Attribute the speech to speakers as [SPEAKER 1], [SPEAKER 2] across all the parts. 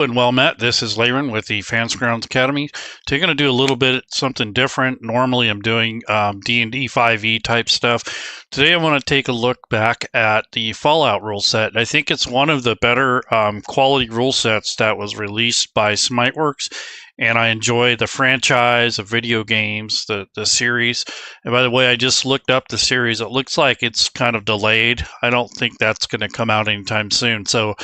[SPEAKER 1] And well met. This is Layron with the Fantasy Grounds Academy. Today, going to do a little bit something different. Normally, I'm doing D&D 5e type stuff. Today, I want to take a look back at the Fallout rule set. I think it's one of the better quality rule sets that was released by Smiteworks, and I enjoy the franchise of video games, the series. And by the way, I just looked up the series. It looks like it's kind of delayed. I don't think that's going to come out anytime soon. So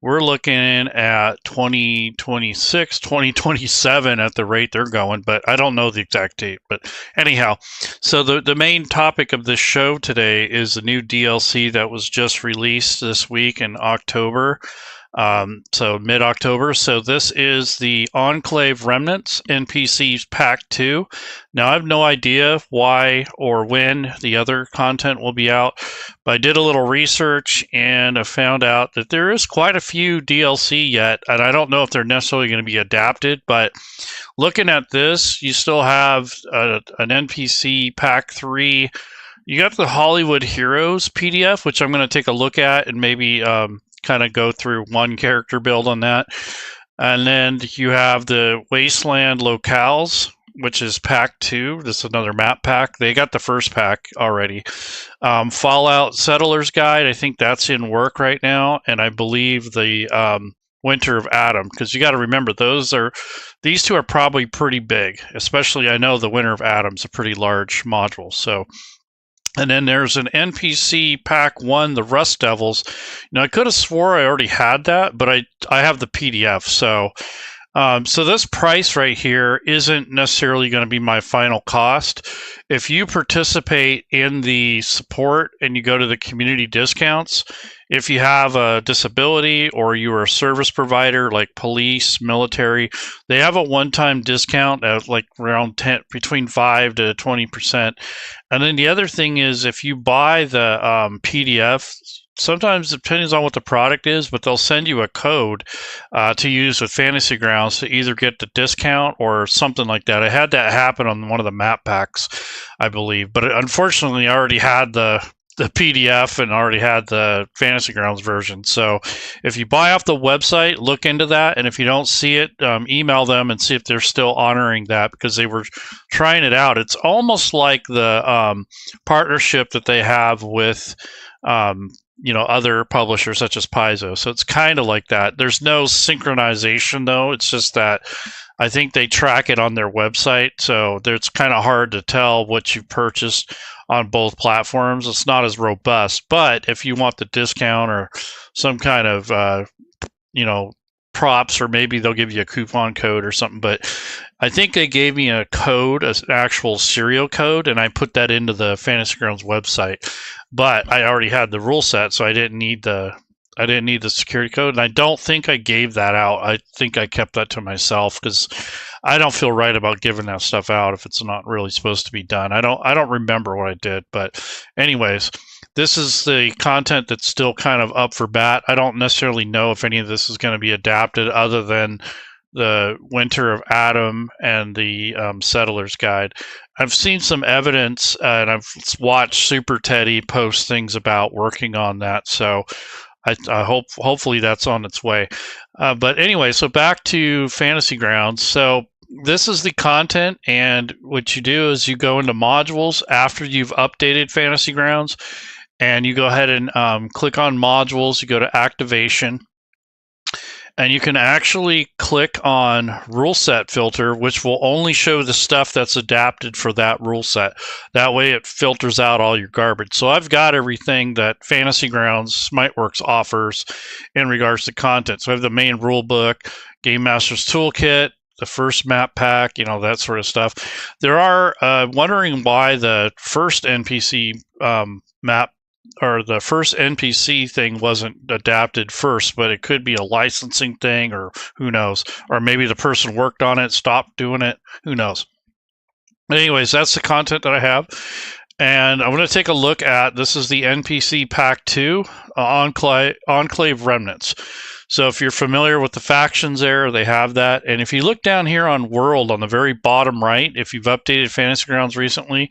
[SPEAKER 1] we're looking at 2026, 2027 at the rate they're going, but I don't know the exact date. But anyhow, so the main topic of this show today is the new DLC that was just released this week in October. So mid-October. So this is the Enclave Remnants NPC Pack 2. Now I have no idea why or when the other content will be out, but I did a little research and I found out that there is quite a few DLC yet, and I don't know if they're necessarily going to be adapted, but looking at this, you still have an NPC Pack 3. You got the Hollywood Heroes PDF, which I'm going to take a look at and maybe kind of go through one character build on that. And then you have the Wasteland Locales, which is Pack 2. This is another map pack. They got the first pack already. Fallout Settlers Guide, I think that's in work right now. And I believe the Winter of Adam, because you got to remember, these two are probably pretty big. Especially, I know the Winter of Adam's a pretty large module. So. And then there's an NPC Pack 1, the Rust Devils. Now, I could have swore I already had that, but I have the PDF. So this price right here isn't necessarily going to be my final cost. If you participate in the support and you go to the community discounts, if you have a disability or you are a service provider like police, military, they have a one-time discount at like around between 5 to 20%. And then the other thing is, if you buy the PDF, sometimes it depends on what the product is, but they'll send you a code to use with Fantasy Grounds to either get the discount or something like that. I had that happen on one of the map packs, I believe. But unfortunately, I already had the PDF and already had the Fantasy Grounds version. So if you buy off the website, look into that. And if you don't see it, email them and see if they're still honoring that, because they were trying it out. It's almost like the partnership that they have with other publishers such as Paizo. So it's kind of like that. There's no synchronization though. It's just that I think they track it on their website. So it's kind of hard to tell what you purchased on both platforms. It's not as robust, but if you want the discount or some kind of, props, or maybe they'll give you a coupon code or something. But I think they gave me a code, an actual serial code, and I put that into the Fantasy Grounds website. But I already had the rule set, so I didn't need the security code, and I don't think I gave that out. I think I kept that to myself because I don't feel right about giving that stuff out if it's not really supposed to be done. I don't remember what I did, but anyways, this is the content that's still kind of up for bat. I don't necessarily know if any of this is going to be adapted other than the Winter of Adam and the Settlers Guide. I've seen some evidence, and I've watched Super Teddy post things about working on that, so I hopefully that's on its way. But anyway, so back to Fantasy Grounds. So this is the content, and what you do is you go into modules after you've updated Fantasy Grounds, and you go ahead and click on modules. You go to activation, and you can actually click on rule set filter, which will only show the stuff that's adapted for that rule set. That way it filters out all your garbage. So I've got everything that Fantasy Grounds Smiteworks offers in regards to content. So I have the main rule book, Game Master's Toolkit, the first map pack, that sort of stuff. There are wondering why the first NPC map or the first NPC thing wasn't adapted first, but it could be a licensing thing, or who knows, or maybe the person worked on it, stopped doing it, who knows. Anyways, that's the content that I have, and I'm going to take a look at, this is the NPC Pack 2, Enclave Remnants. So if you're familiar with the factions there, they have that. And if you look down here on World on the very bottom right, if you've updated Fantasy Grounds recently,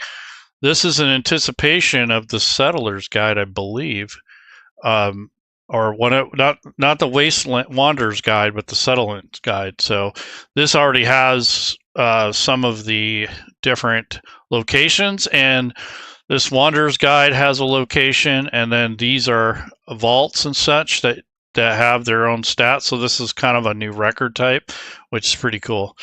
[SPEAKER 1] this is in anticipation of the Settlers Guide, I believe. or not the Wasteland Wanderer's Guide, but the Settlement Guide. So this already has some of the different locations, and this Wanderer's Guide has a location, and then these are vaults and such that have their own stats. So this is kind of a new record type, which is pretty cool.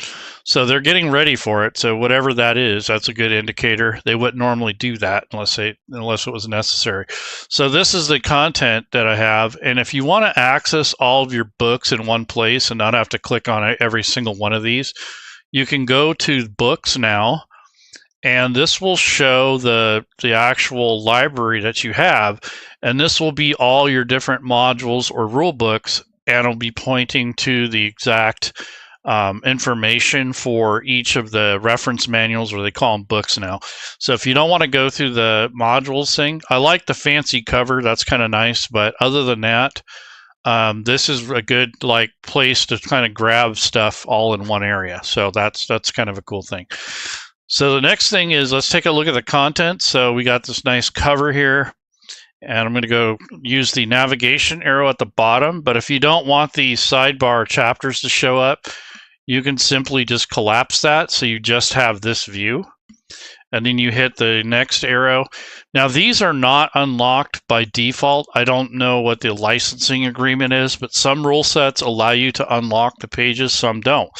[SPEAKER 1] So they're getting ready for it. So whatever that is, that's a good indicator. They wouldn't normally do that unless it was necessary. So this is the content that I have. And if you want to access all of your books in one place and not have to click on every single one of these, you can go to Books now, and this will show the actual library that you have, and this will be all your different modules or rule books, and it'll be pointing to the exact information for each of the reference manuals, or they call them books now. So if you don't want to go through the modules thing, I like the fancy cover, that's kind of nice, but other than that, this is a good place to kind of grab stuff all in one area. So that's kind of a cool thing. So the next thing is, let's take a look at the content. So we got this nice cover here, and I'm going to go use the navigation arrow at the bottom. But if you don't want the sidebar chapters to show up, you can simply just collapse that so you just have this view. And then you hit the next arrow. Now these are not unlocked by default. I don't know what the licensing agreement is, but some rule sets allow you to unlock the pages, some don't.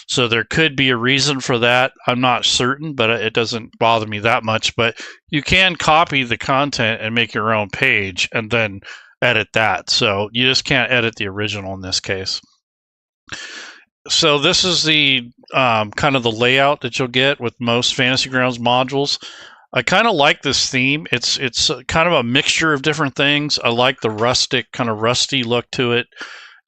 [SPEAKER 1] So there could be a reason for that. I'm not certain, but it doesn't bother me that much. But you can copy the content and make your own page and then edit that. So you just can't edit the original in this case. So this is the kind of the layout that you'll get with most Fantasy Grounds modules. I kind of like this theme. It's kind of a mixture of different things. I like the rustic, kind of rusty look to it.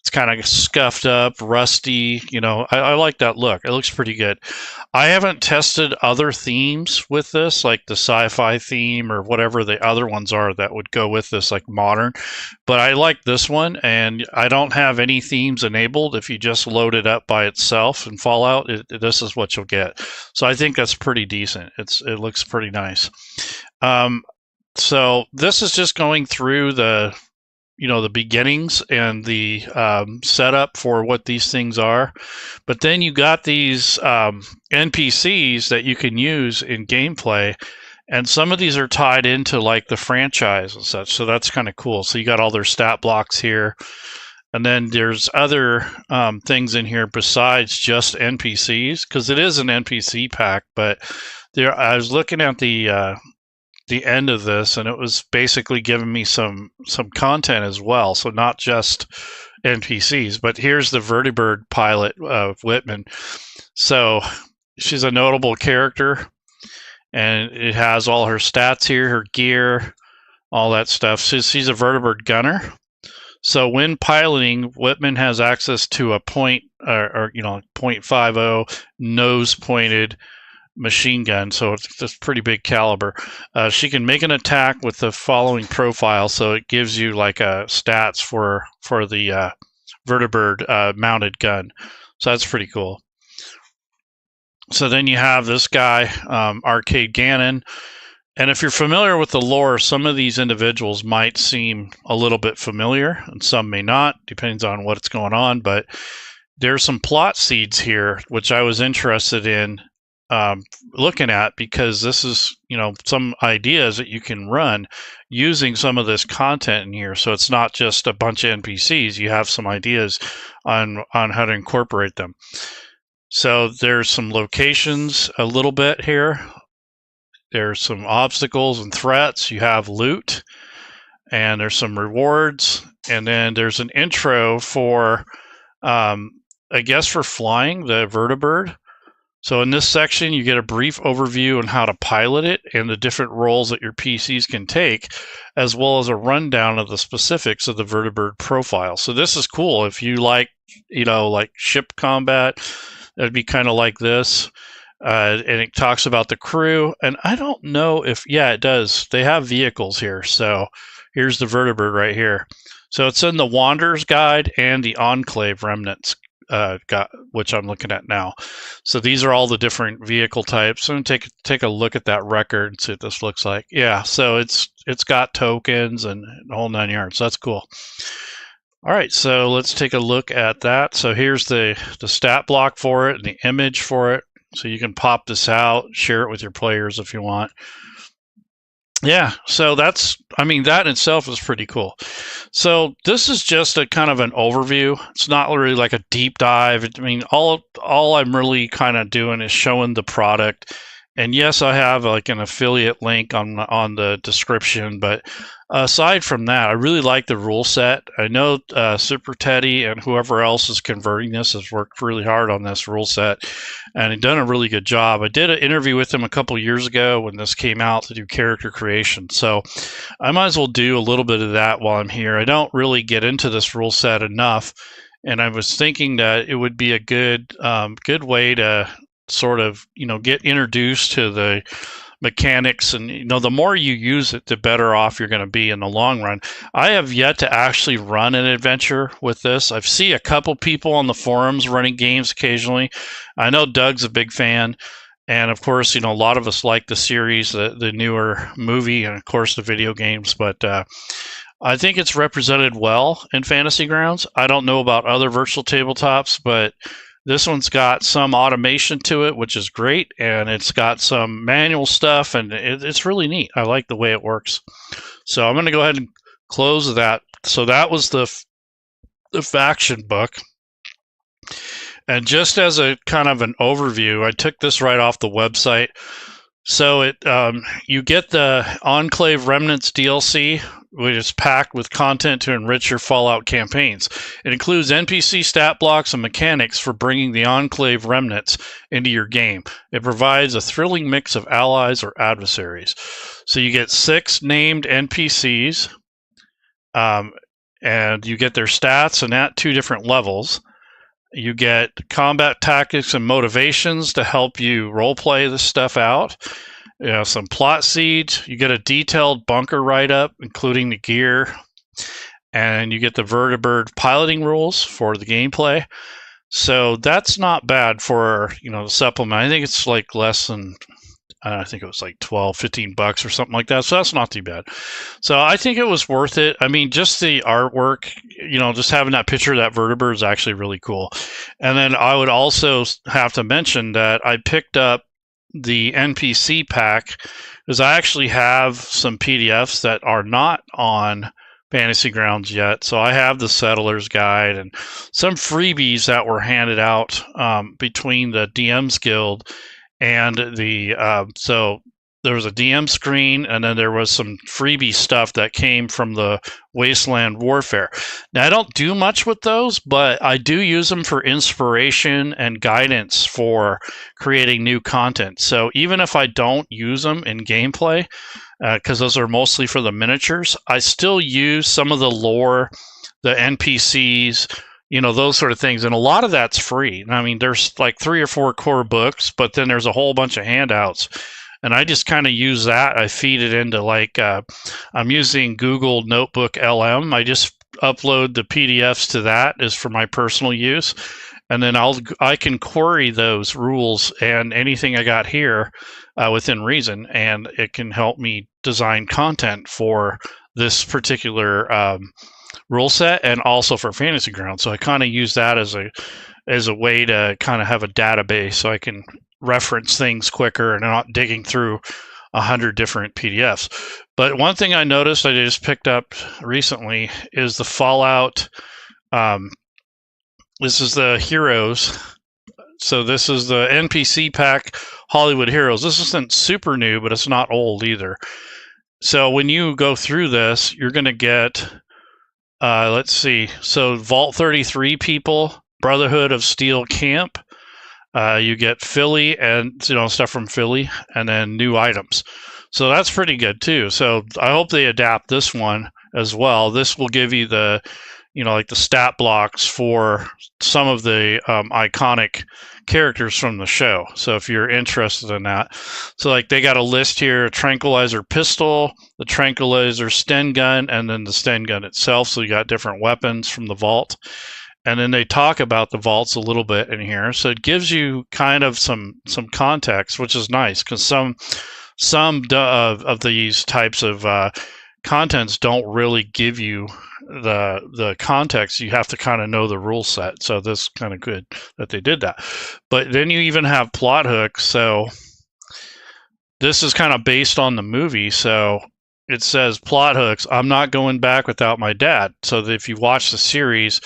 [SPEAKER 1] It's kind of scuffed up, rusty. You know, I like that look. It looks pretty good. I haven't tested other themes with this, like the sci-fi theme or whatever the other ones are that would go with this, like modern. But I like this one, and I don't have any themes enabled. If you just load it up by itself in Fallout, this is what you'll get. So I think that's pretty decent. It looks pretty nice. So this is just going through the beginnings and the setup for what these things are. But then you got these NPCs that you can use in gameplay, and some of these are tied into like the franchise and such. So that's kind of cool. So you got all their stat blocks here. And then there's other things in here besides just NPCs, because it is an NPC pack. But I was looking at the end of this, and it was basically giving me some content as well. So not just NPCs, but here's the vertibird pilot of Whitman. So she's a notable character, and it has all her stats here, her gear, all that stuff. So she's a vertibird gunner. So when piloting, Whitman has access to a .50 nose pointed machine gun, so it's a pretty big caliber. She can make an attack with the following profile, so it gives you like stats for the vertibird mounted gun. So that's pretty cool. So then you have this guy, Arcade Gannon, and if you're familiar with the lore, some of these individuals might seem a little bit familiar, and some may not, depends on what's going on. But there's some plot seeds here, which I was interested in looking at, because this is some ideas that you can run using some of this content in here. So it's not just a bunch of NPCs. You have some ideas on how to incorporate them. So there's some locations a little bit here. There's some obstacles and threats. You have loot, and there's some rewards, and then there's an intro for I guess for flying the vertibird. So in this section, you get a brief overview on how to pilot it and the different roles that your PCs can take, as well as a rundown of the specifics of the vertibird profile. So this is cool. If you like, like ship combat, it'd be kind of like this. And it talks about the crew. And I don't know if, yeah, it does. They have vehicles here. So here's the vertibird right here. So it's in the Wanderer's Guide and the Enclave Remnants which I'm looking at now. So these are all the different vehicle types. I'm going to take a look at that record and see what this looks like. Yeah, so it's got tokens and the whole 9 yards. So that's cool. All right, so let's take a look at that. So here's the stat block for it and the image for it. So you can pop this out, share it with your players if you want. Yeah, so that's, I mean, that in itself is pretty cool. So this is just a kind of an overview. It's not really like a deep dive. I mean, all I'm really kind of doing is showing the product. And yes, I have like an affiliate link on the description, but aside from that, I really like the rule set. I know Super Teddy and whoever else is converting this has worked really hard on this rule set, and he's done a really good job. I did an interview with him a couple years ago when this came out to do character creation, so I might as well do a little bit of that while I'm here. I don't really get into this rule set enough, and I was thinking that it would be a good way to sort of, get introduced to the mechanics, and the more you use it, the better off you're going to be in the long run. I have yet to actually run an adventure with this. I've seen a couple people on the forums running games occasionally. I know Doug's a big fan, and of course, a lot of us like the series, the newer movie, and of course the video games, but I think it's represented well in Fantasy Grounds. I don't know about other virtual tabletops, but this one's got some automation to it, which is great, and it's got some manual stuff, and it's really neat. I like the way it works. So I'm going to go ahead and close that. So that was the faction book. And just as a kind of an overview, I took this right off the website. So you get the Enclave Remnants DLC, which is packed with content to enrich your Fallout campaigns. It includes NPC stat blocks and mechanics for bringing the Enclave Remnants into your game. It provides a thrilling mix of allies or adversaries. So you get 6 named NPCs, and you get their stats and at 2 different levels. You get combat tactics and motivations to help you roleplay this stuff out. Some plot seeds. You get a detailed bunker write-up, including the gear. And you get the vertibird piloting rules for the gameplay. So that's not bad for, the supplement. I think it's like less than, I think it was like $12-15 or something like that. So that's not too bad. So I think it was worth it. I mean, just the artwork, just having that picture of that vertibird is actually really cool. And then I would also have to mention that I picked up the NPC pack because I actually have some PDFs that are not on Fantasy Grounds yet. So I have the Settler's Guide and some freebies that were handed out between the DMs Guild and so there was a DM screen, and then there was some freebie stuff that came from the Wasteland Warfare. Now, I don't do much with those, but I do use them for inspiration and guidance for creating new content. So even if I don't use them in gameplay, because those are mostly for the miniatures, I still use some of the lore, the NPCs, those sort of things. And a lot of that's free. I mean, there's like 3 or 4 core books, but then there's a whole bunch of handouts. And I just kind of use that. I feed it into I'm using Google Notebook LM. I just upload the PDFs to that as for my personal use. And then I can query those rules and anything I got here within reason. And it can help me design content for this particular rule set and also for Fantasy Grounds. So I kind of use that as a way to kind of have a database so I can reference things quicker and not digging through 100 different PDFs. But one thing I noticed I just picked up recently is the Fallout. This is the Heroes. So this is the NPC Pack Hollywood Heroes. This isn't super new, but it's not old either. So when you go through this, you're going to get, let's see, so Vault 33 people, Brotherhood of Steel Camp. You get Philly and stuff from Philly, and then new items. So that's pretty good too. So I hope they adapt this one as well. This will give you the, like the stat blocks for some of the iconic characters from the show. So if you're interested in that, so like they got a list here: a tranquilizer pistol, the tranquilizer Sten gun, and then the Sten gun itself. So you got different weapons from the vault. And then they talk about the vaults a little bit in here. So it gives you kind of some context, which is nice because some of these types of contents don't really give you the context. You have to kind of know the rule set. So this is kind of good that they did that. But then you even have plot hooks. So this is kind of based on the movie. So it says plot hooks. I'm not going back without my dad. So that if you watch the series,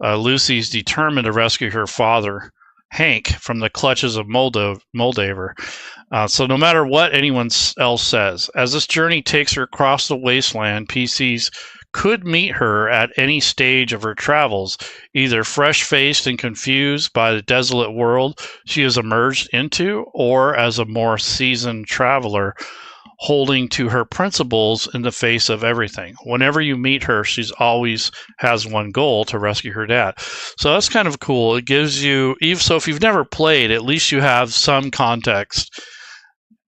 [SPEAKER 1] Lucy's determined to rescue her father, Hank, from the clutches of Moldaver. So no matter what anyone else says, as this journey takes her across the wasteland, PCs could meet her at any stage of her travels, either fresh-faced and confused by the desolate world she has emerged into, or as a more seasoned traveler holding to her principles in the face of everything. Whenever you meet her, she's always has one goal: to rescue her dad. So that's kind of cool. It gives you, even so if you've never played, at least you have some context.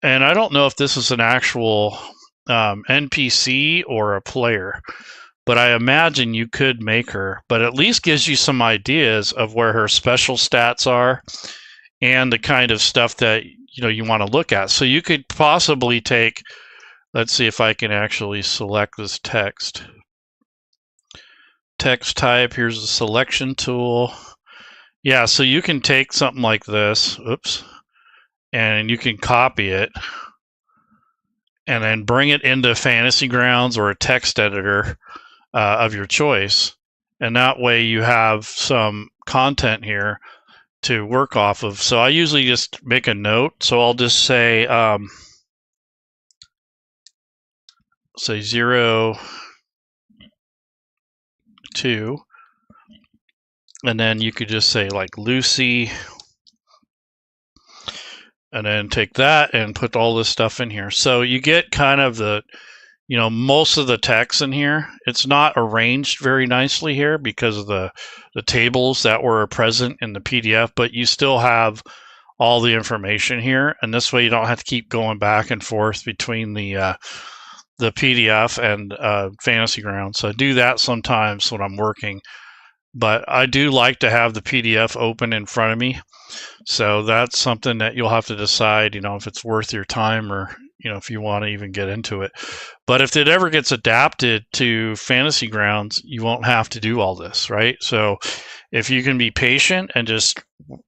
[SPEAKER 1] And I don't know if this is an actual NPC or a player, but I imagine you could make her, but at least gives you some ideas of where her special stats are and the kind of stuff that you want to look at. So you could possibly take, let's see if I can actually select this text type. Here's the selection tool. Yeah, so you can take something like this, oops, and you can copy it and then bring it into Fantasy Grounds or a text editor of your choice, and that way you have some content here to work off of. So I usually just make a note. So I'll just say 0, 2, and then you could just say like Lucy, and then take that and put all this stuff in here. So you get kind of the, most of the text in here. It's not arranged very nicely here because of the tables that were present in the PDF, but you still have all the information here. And this way you don't have to keep going back and forth between the PDF and Fantasy Grounds. So I do that sometimes when I'm working, but I do like to have the PDF open in front of me. So that's something that you'll have to decide, if it's worth your time or, if you want to even get into it. But if it ever gets adapted to Fantasy Grounds, you won't have to do all this, right? So if you can be patient and just,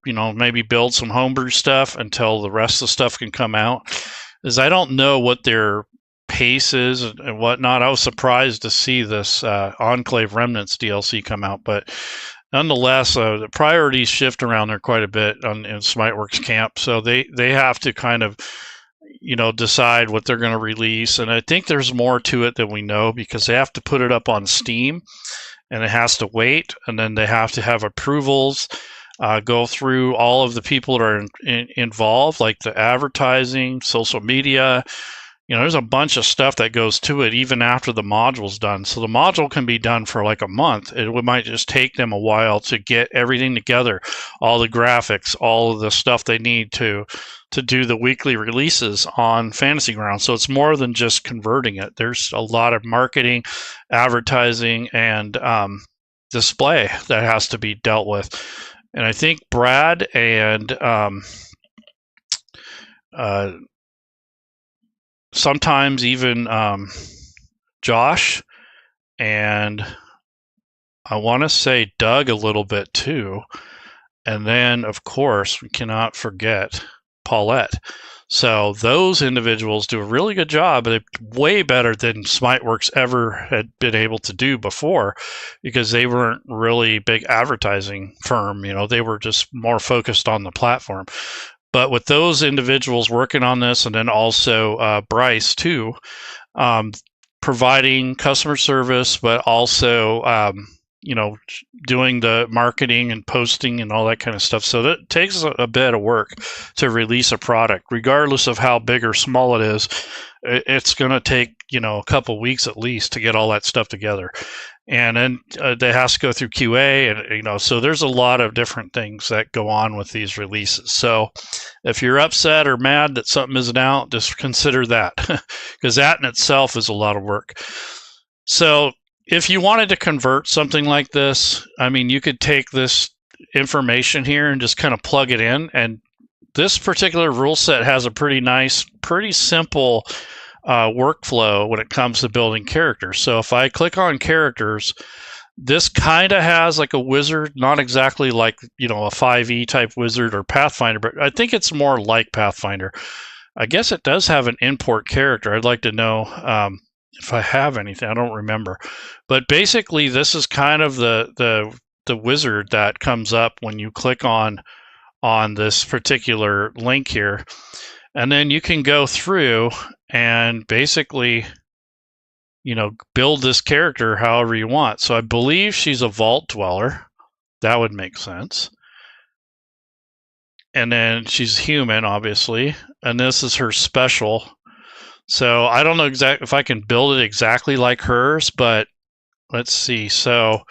[SPEAKER 1] maybe build some homebrew stuff until the rest of the stuff can come out, is I don't know what their pace is and whatnot. I was surprised to see this Enclave Remnants DLC come out, but nonetheless, the priorities shift around there quite a bit in Smiteworks camp. So they have to kind of, decide what they're going to release. And I think there's more to it than we know, because they have to put it up on Steam and it has to wait. And then they have to have approvals, go through all of the people that are involved, like the advertising, social media. There's a bunch of stuff that goes to it even after the module's done. So the module can be done for like a month. It might just take them a while to get everything together, all the graphics, all of the stuff they need to do the weekly releases on Fantasy Grounds. So it's more than just converting it. There's a lot of marketing, advertising, and display that has to be dealt with. And I think Brad and sometimes even Josh, and I want to say Doug a little bit too. And then, of course, we cannot forget Paulette. So those individuals do a really good job, and way better than Smiteworks ever had been able to do before, because they weren't really big advertising firm. They were just more focused on the platform. But with those individuals working on this, and then also Bryce too, providing customer service, but also doing the marketing and posting and all that kind of stuff. So that takes a bit of work to release a product, regardless of how big or small it is. It's going to take a couple weeks at least to get all that stuff together. And then they has to go through QA, and so there's a lot of different things that go on with these releases. So if you're upset or mad that something isn't out, just consider that, because that in itself is a lot of work. So if you wanted to convert something like this, you could take this information here and just kind of plug it in. And this particular rule set has a pretty nice, pretty simple workflow when it comes to building characters. So if I click on characters, this kind of has like a wizard, not exactly like, you know, a 5e type wizard or Pathfinder, but I think it's more like Pathfinder. I guess it does have an import character. I'd like to know if I have anything. I don't remember. But basically, this is kind of the wizard that comes up when you click on this particular link here. And then you can go through and basically, you know, build this character however you want. So I believe she's a vault dweller. That would make sense. And then she's human, obviously. And this is her special. So I don't know exactly if I can build it exactly like hers, but let's see. So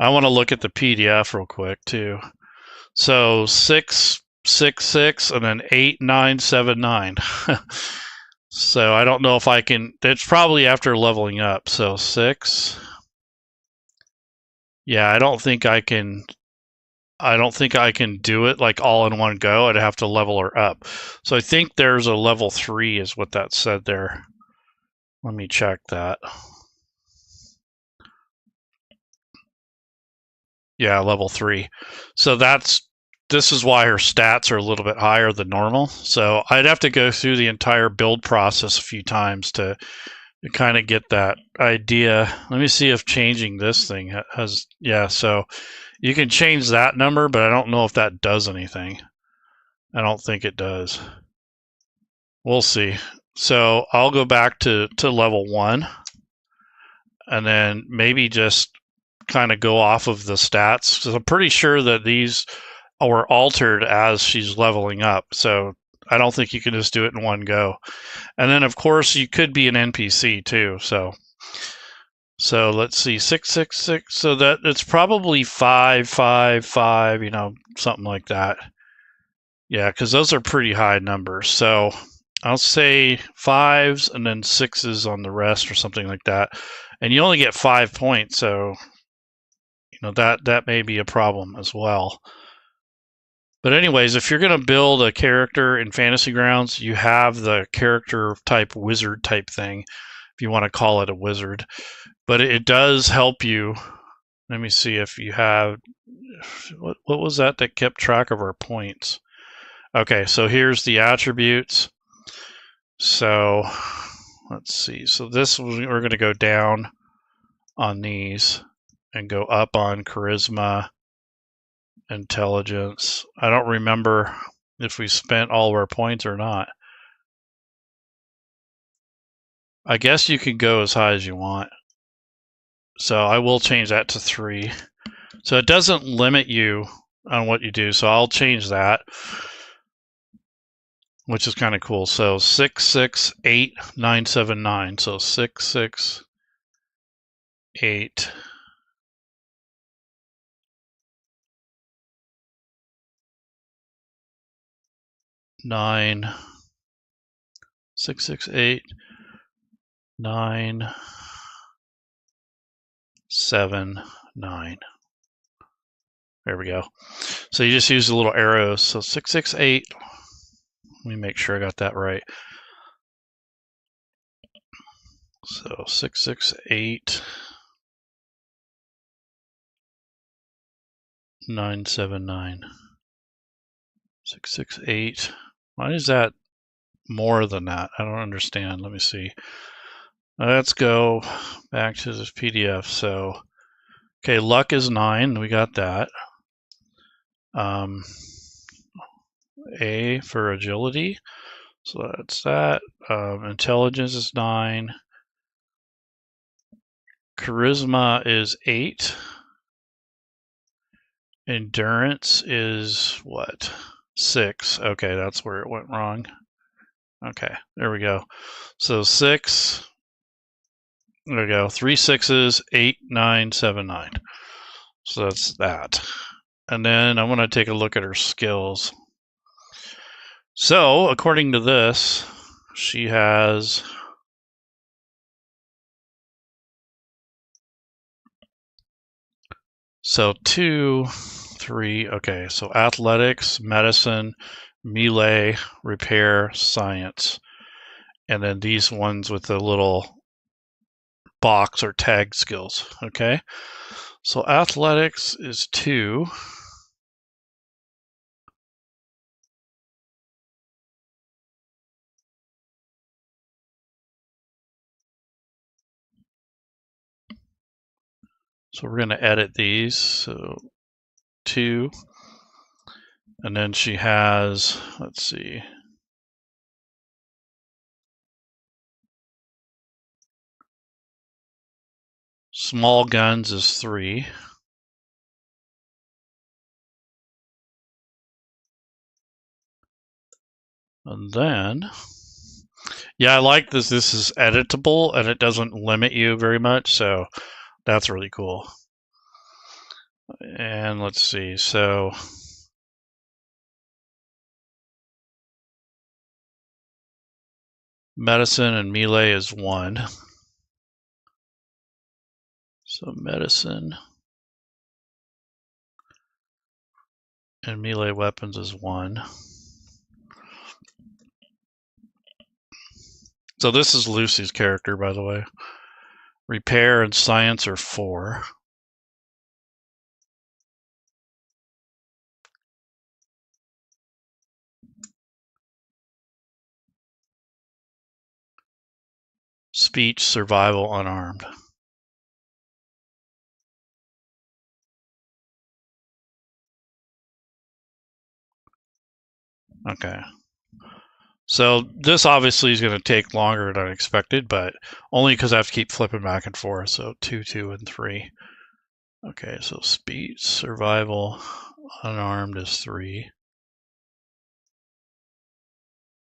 [SPEAKER 1] I want to look at the PDF real quick too. So 666 and then 8979. So I don't know if I can. It's probably after leveling up. So 6. Yeah, I don't think I can do it like all in one go. I'd have to level her up. So I think there's a level 3 is what that said there. Let me check that. Yeah, level 3. So this is why her stats are a little bit higher than normal. So I'd have to go through the entire build process a few times to kind of get that idea. Let me see if changing this thing has, yeah, so you can change that number, but I don't know if that does anything. I don't think it does. We'll see. So I'll go back to level 1 and then maybe just kind of go off of the stats. So I'm pretty sure that these were altered as she's leveling up. So I don't think you can just do it in one go. And then, of course, you could be an NPC too. So let's see, 666. So that it's probably 555. You know, something like that. Yeah, because those are pretty high numbers. So I'll say 5s and then 6s on the rest or something like that. And you only get 5 points, so you know that may be a problem as well. But anyways, if you're going to build a character in Fantasy Grounds, you have the character type wizard type thing, if you want to call it a wizard. But it does help you. Let me see if you have, what was that kept track of our points? Okay, so here's the attributes. So let's see. So this, we're going to go down on these and go up on charisma, intelligence. I don't remember if we spent all of our points or not. I guess you can go as high as you want. So I will change that to 3. So it doesn't limit you on what you do. So I'll change that, which is kind of cool. So 668979. So 668 9 668 9 7 9. There we go. So you just use the little arrows. So 668. Let me make sure I got that right. So 668 979. 668. Why is that more than that? I don't understand. Let me see. Let's go back to this PDF. So, okay, luck is 9. We got that. A for agility. So that's that. Intelligence is 9. Charisma is 8. Endurance is what? 6. Okay, that's where it went wrong. Okay, there we go. So 6. There we go. 3 6s, 8, 9, 7, 9. So that's that. And then I want to take a look at her skills. So according to this, she has so 2, 3. Okay, so athletics, medicine, melee, repair, science. and then these ones with the little box or tag skills. Okay, so athletics is 2. So we're going to edit these. So 2. And then she has, let's see, small guns is 3. And then, yeah, I like this. This is editable and it doesn't limit you very much. So that's really cool. And let's see. So medicine and melee is 1. So medicine and melee weapons is 1. So this is Lucy's character, by the way. Repair and science are 4. Speech, survival, unarmed. Okay. So this obviously is going to take longer than I expected, but only because I have to keep flipping back and forth. So 2, 2, and 3. Okay, so speed, survival, unarmed is 3.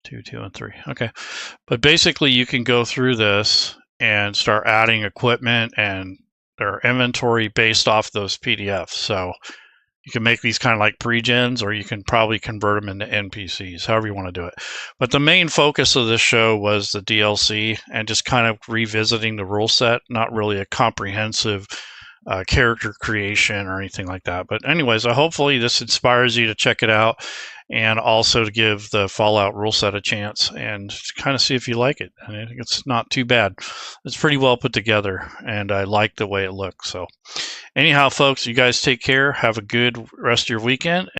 [SPEAKER 1] 2, 2, and 3. Okay, but basically you can go through this and start adding equipment and their inventory based off those PDFs. So you can make these kind of like pre-gens, or you can probably convert them into NPCs, however you want to do it. But the main focus of this show was the DLC and just kind of revisiting the rule set, not really a comprehensive character creation or anything like that. But anyways, hopefully this inspires you to check it out and also to give the Fallout rule set a chance and kind of see if you like it. I think it's not too bad. It's pretty well put together, and I like the way it looks. So anyhow, folks, you guys take care. Have a good rest of your weekend.